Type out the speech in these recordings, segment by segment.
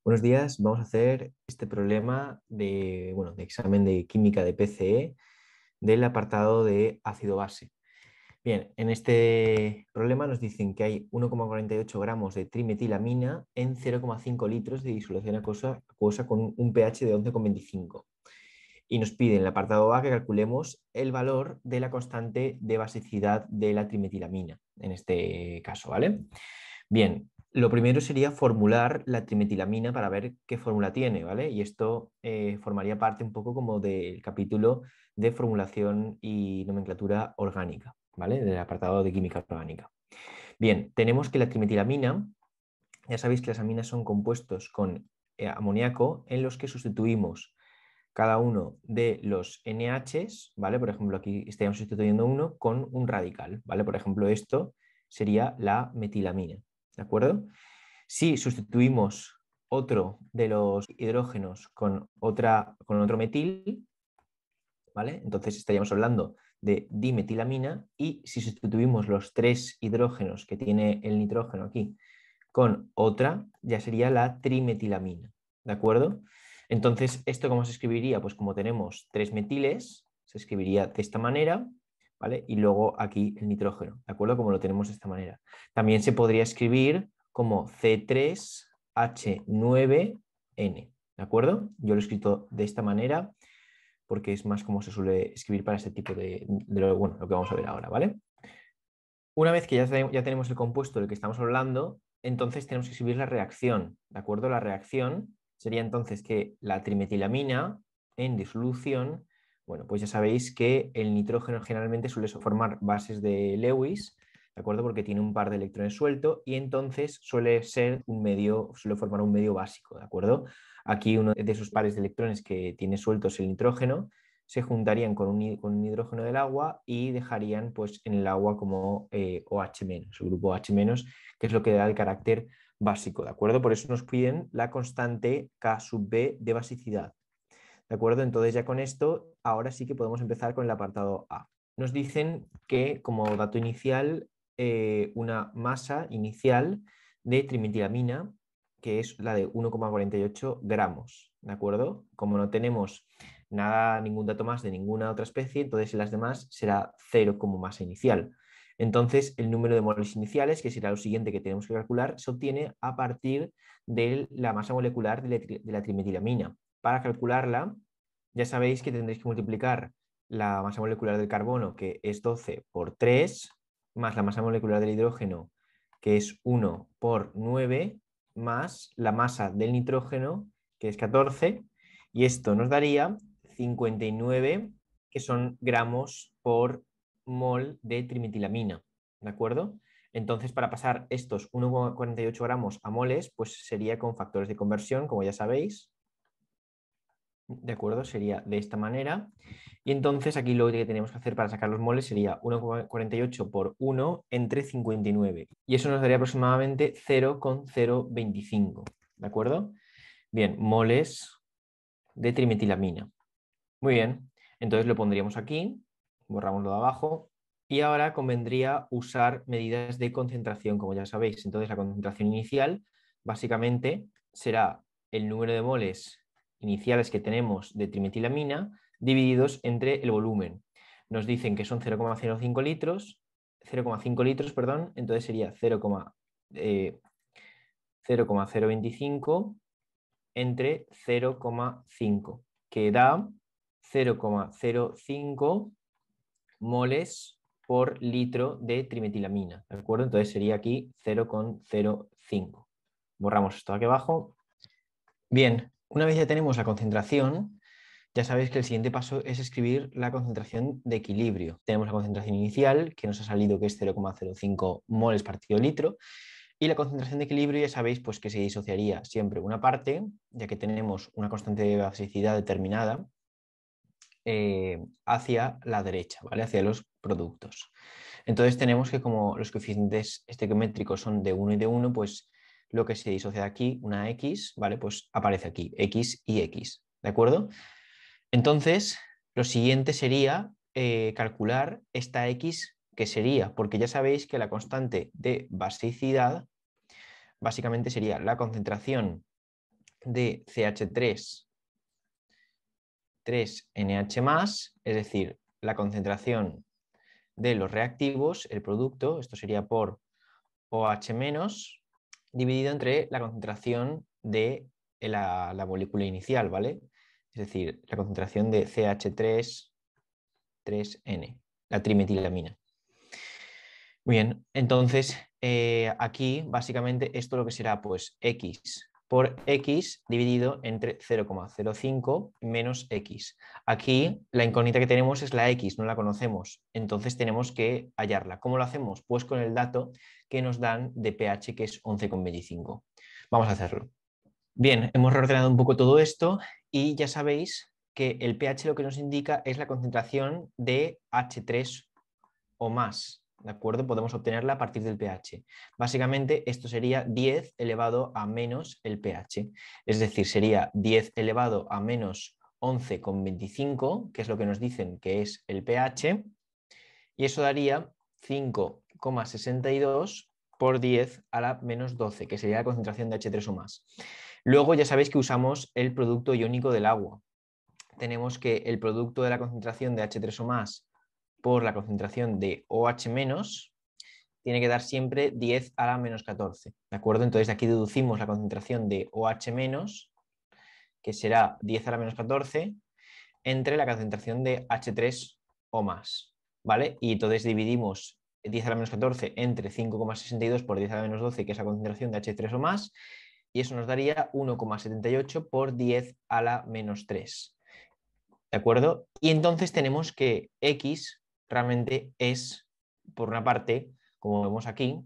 Buenos días, vamos a hacer este problema de examen de química de PCE del apartado de ácido-base. Bien, en este problema nos dicen que hay 1,48 gramos de trimetilamina en 0,5 litros de disolución acuosa con un pH de 11,25. Y nos piden en el apartado A que calculemos el valor de la constante de basicidad de la trimetilamina, en este caso, ¿vale? Bien, lo primero sería formular la trimetilamina para ver qué fórmula tiene, ¿vale? Y esto formaría parte un poco como del capítulo de formulación y nomenclatura orgánica, ¿vale? Del apartado de química orgánica. Bien, tenemos que la trimetilamina, ya sabéis que las aminas son compuestos con amoníaco en los que sustituimos cada uno de los NHs, ¿vale? Por ejemplo, aquí estaríamos sustituyendo uno con un radical, ¿vale? Por ejemplo, esto sería la metilamina, ¿de acuerdo? Si sustituimos otro de los hidrógenos con otro metil, ¿vale? Entonces estaríamos hablando de dimetilamina, y si sustituimos los tres hidrógenos que tiene el nitrógeno aquí con otra, ya sería la trimetilamina, ¿de acuerdo? Entonces, ¿esto cómo se escribiría? Pues como tenemos tres metiles, se escribiría de esta manera, ¿vale? Y luego aquí el nitrógeno, ¿de acuerdo? Como lo tenemos de esta manera. También se podría escribir como C3H9N, ¿de acuerdo? Yo lo he escrito de esta manera porque es más como se suele escribir para este tipo lo que vamos a ver ahora, ¿vale? Una vez que ya tenemos el compuesto del que estamos hablando, entonces tenemos que escribir la reacción, ¿de acuerdo? La reacción sería entonces que la trimetilamina en disolución, bueno, pues ya sabéis que el nitrógeno generalmente suele formar bases de Lewis, ¿de acuerdo? Porque tiene un par de electrones sueltos y entonces suele formar un medio básico, ¿de acuerdo? Aquí uno de esos pares de electrones que tiene sueltos el nitrógeno se juntarían con un hidrógeno del agua y dejarían pues, en el agua como OH-, el grupo OH-, que es lo que da el carácter básico, ¿de acuerdo? Por eso nos piden la constante K sub B de basicidad, ¿de acuerdo? Entonces ya con esto, ahora sí que podemos empezar con el apartado A. Nos dicen que como dato inicial, una masa inicial de trimetilamina, que es la de 1,48 gramos, ¿de acuerdo? Como no tenemos ningún dato más de ninguna otra especie, entonces en las demás será 0 como masa inicial. Entonces, el número de moles iniciales, que será lo siguiente que tenemos que calcular, se obtiene a partir de la masa molecular de la trimetilamina. Para calcularla, ya sabéis que tendréis que multiplicar la masa molecular del carbono, que es 12 por 3, más la masa molecular del hidrógeno, que es 1 por 9, más la masa del nitrógeno, que es 14, y esto nos daría 59, que son gramos por mol de trimetilamina, ¿de acuerdo? Entonces, para pasar estos 1,48 gramos a moles, pues sería con factores de conversión, como ya sabéis, ¿de acuerdo? Sería de esta manera. Y entonces aquí lo que tenemos que hacer para sacar los moles sería 1,48 por 1 entre 59. Y eso nos daría aproximadamente 0,025, ¿de acuerdo? Bien, moles de trimetilamina. Muy bien, entonces lo pondríamos aquí, borramos lo de abajo. Y ahora convendría usar medidas de concentración, como ya sabéis. Entonces la concentración inicial básicamente será el número de moles iniciales que tenemos de trimetilamina divididos entre el volumen. Nos dicen que son 0,05 litros, 0,5 litros, perdón, entonces sería 0,025 entre 0,5, que da 0,05 moles por litro de trimetilamina, ¿de acuerdo? Entonces sería aquí 0,05. Borramos esto aquí abajo. Bien, una vez ya tenemos la concentración, ya sabéis que el siguiente paso es escribir la concentración de equilibrio. Tenemos la concentración inicial, que nos ha salido que es 0,05 moles partido litro, y la concentración de equilibrio ya sabéis pues, que se disociaría siempre una parte, ya que tenemos una constante de basicidad determinada, hacia la derecha, ¿vale? Hacia los productos. Entonces tenemos que como los coeficientes estequiométricos son de 1 y de 1, pues lo que se disocia aquí, una X, ¿vale? Pues aparece aquí, X y X, ¿de acuerdo? Entonces, lo siguiente sería calcular esta X, que sería, porque ya sabéis que la constante de basicidad básicamente sería la concentración de CH3 3NH+, es decir, la concentración de los reactivos, el producto, esto sería por OH-, dividido entre la concentración de la molécula inicial, ¿vale? Es decir, la concentración de CH3 3N, la trimetilamina. Muy bien, entonces aquí básicamente esto lo que será pues X por X dividido entre 0,05 menos X. Aquí la incógnita que tenemos es la X, no la conocemos, entonces tenemos que hallarla. ¿Cómo lo hacemos? Pues con el dato que nos dan de pH, que es 11,25. Vamos a hacerlo. Bien, hemos reordenado un poco todo esto y ya sabéis que el pH lo que nos indica es la concentración de H3 o más. ¿De acuerdo? Podemos obtenerla a partir del pH. Básicamente esto sería 10 elevado a menos el pH. Es decir, sería 10 elevado a menos 11,25, que es lo que nos dicen que es el pH, y eso daría 5,62 por 10 a la menos 12, que sería la concentración de H3 o más. Luego ya sabéis que usamos el producto iónico del agua. Tenemos que el producto de la concentración de H3 o más por la concentración de OH- tiene que dar siempre 10 a la menos 14, ¿de acuerdo? Entonces de aquí deducimos la concentración de OH-, que será 10 a la menos 14, entre la concentración de H3 o más, ¿vale? Y entonces dividimos 10 a la menos 14 entre 5,62 por 10 a la menos 12, que es la concentración de H3 o más, y eso nos daría 1,78 por 10 a la menos 3, ¿de acuerdo? Y entonces tenemos que X realmente es, por una parte, como vemos aquí,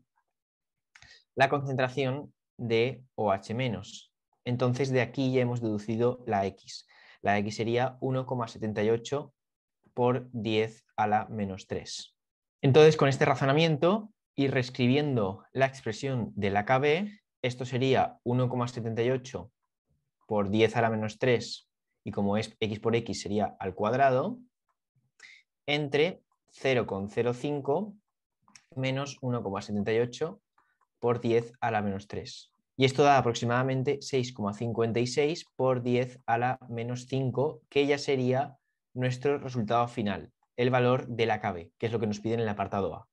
la concentración de OH-. Entonces de aquí ya hemos deducido la X. La X sería 1,78 por 10 a la menos 3. Entonces con este razonamiento y reescribiendo la expresión de la KB, esto sería 1,78 por 10 a la menos 3, y como es X por X sería al cuadrado, entre 0,05 menos 1,78 por 10 a la menos 3. Y esto da aproximadamente 6,56 por 10 a la menos 5, que ya sería nuestro resultado final, el valor de la KB, que es lo que nos piden en el apartado A.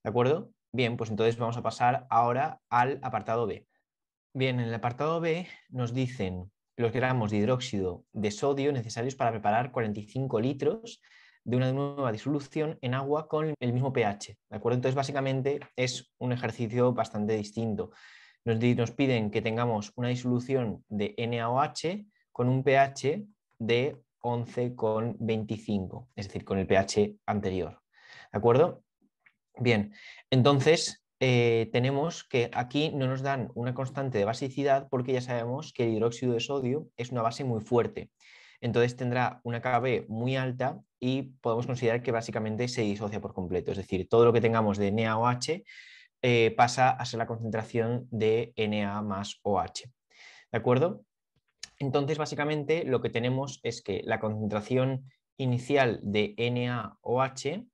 ¿De acuerdo? Bien, pues entonces vamos a pasar ahora al apartado B. Bien, en el apartado B nos dicen los gramos de hidróxido de sodio necesarios para preparar 45 litros de una nueva disolución en agua con el mismo pH. ¿De acuerdo? Entonces, básicamente es un ejercicio bastante distinto. Nos piden que tengamos una disolución de NaOH con un pH de 11,25, es decir, con el pH anterior. ¿De acuerdo? Bien, entonces tenemos que aquí no nos dan una constante de basicidad porque ya sabemos que el hidróxido de sodio es una base muy fuerte. Entonces tendrá una KB muy alta y podemos considerar que básicamente se disocia por completo. Es decir, todo lo que tengamos de NaOH pasa a ser la concentración de Na más OH. ¿De acuerdo? Entonces, básicamente lo que tenemos es que la concentración inicial de NaOH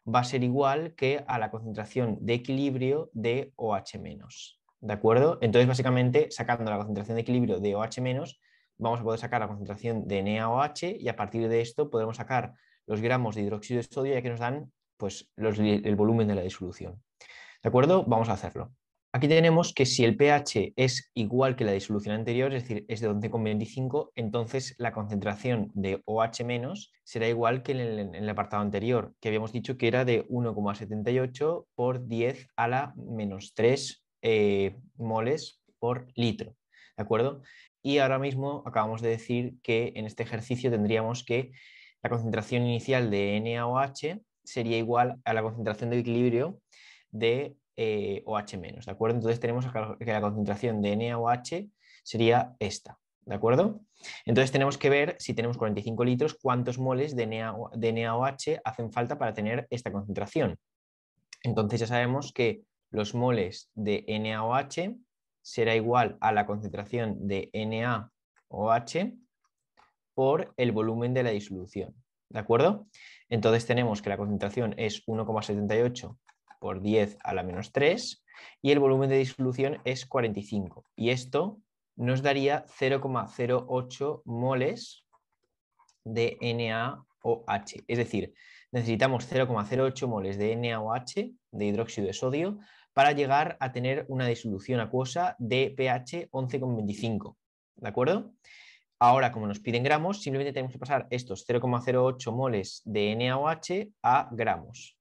va a ser igual que a la concentración de equilibrio de OH-. ¿De acuerdo? Entonces, básicamente, sacando la concentración de equilibrio de OH-, vamos a poder sacar la concentración de NaOH y a partir de esto podremos sacar los gramos de hidróxido de sodio ya que nos dan pues, el volumen de la disolución. ¿De acuerdo? Vamos a hacerlo. Aquí tenemos que si el pH es igual que la disolución anterior, es decir, es de 11,25, entonces la concentración de OH- será igual que en el apartado anterior, que habíamos dicho que era de 1,78 por 10 a la menos 3 moles por litro. ¿De acuerdo? Y ahora mismo acabamos de decir que en este ejercicio tendríamos que la concentración inicial de NaOH sería igual a la concentración de equilibrio de OH-, ¿de acuerdo? Entonces tenemos que la concentración de NaOH sería esta, ¿de acuerdo? Entonces tenemos que ver si tenemos 45 litros, cuántos moles de NaOH hacen falta para tener esta concentración. Entonces ya sabemos que los moles de NaOH será igual a la concentración de NaOH por el volumen de la disolución, ¿de acuerdo? Entonces tenemos que la concentración es 1,78 por 10 a la menos 3 y el volumen de disolución es 45. Y esto nos daría 0,08 moles de NaOH. Es decir, necesitamos 0,08 moles de NaOH, de hidróxido de sodio, para llegar a tener una disolución acuosa de pH 11,25. ¿De acuerdo? Ahora, como nos piden gramos, simplemente tenemos que pasar estos 0,08 moles de NaOH a gramos.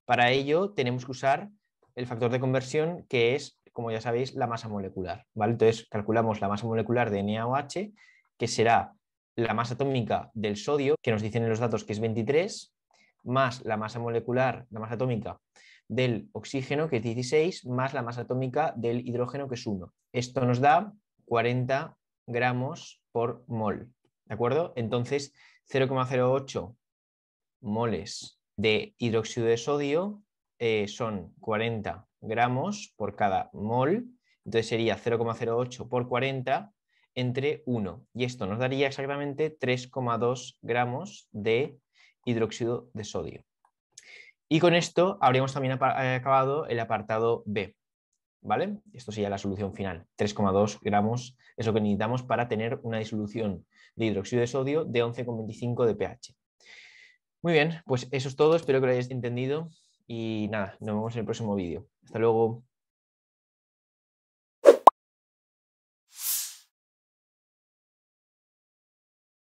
Para ello tenemos que usar el factor de conversión, que es, como ya sabéis, la masa molecular, ¿vale? Entonces calculamos la masa molecular de NaOH, que será la masa atómica del sodio, que nos dicen en los datos que es 23, más la masa molecular, la masa atómica del oxígeno, que es 16, más la masa atómica del hidrógeno, que es 1. Esto nos da 40 gramos por mol, ¿de acuerdo? Entonces, 0,08 moles de hidróxido de sodio son 40 gramos por cada mol, entonces sería 0,08 por 40 entre 1, y esto nos daría exactamente 3,2 gramos de hidróxido de sodio. Y con esto habríamos también acabado el apartado B, ¿vale? Esto sería la solución final. 3,2 gramos es lo que necesitamos para tener una disolución de hidróxido de sodio de 11,25 de pH. Muy bien, pues eso es todo, espero que lo hayáis entendido y nada, nos vemos en el próximo vídeo. Hasta luego.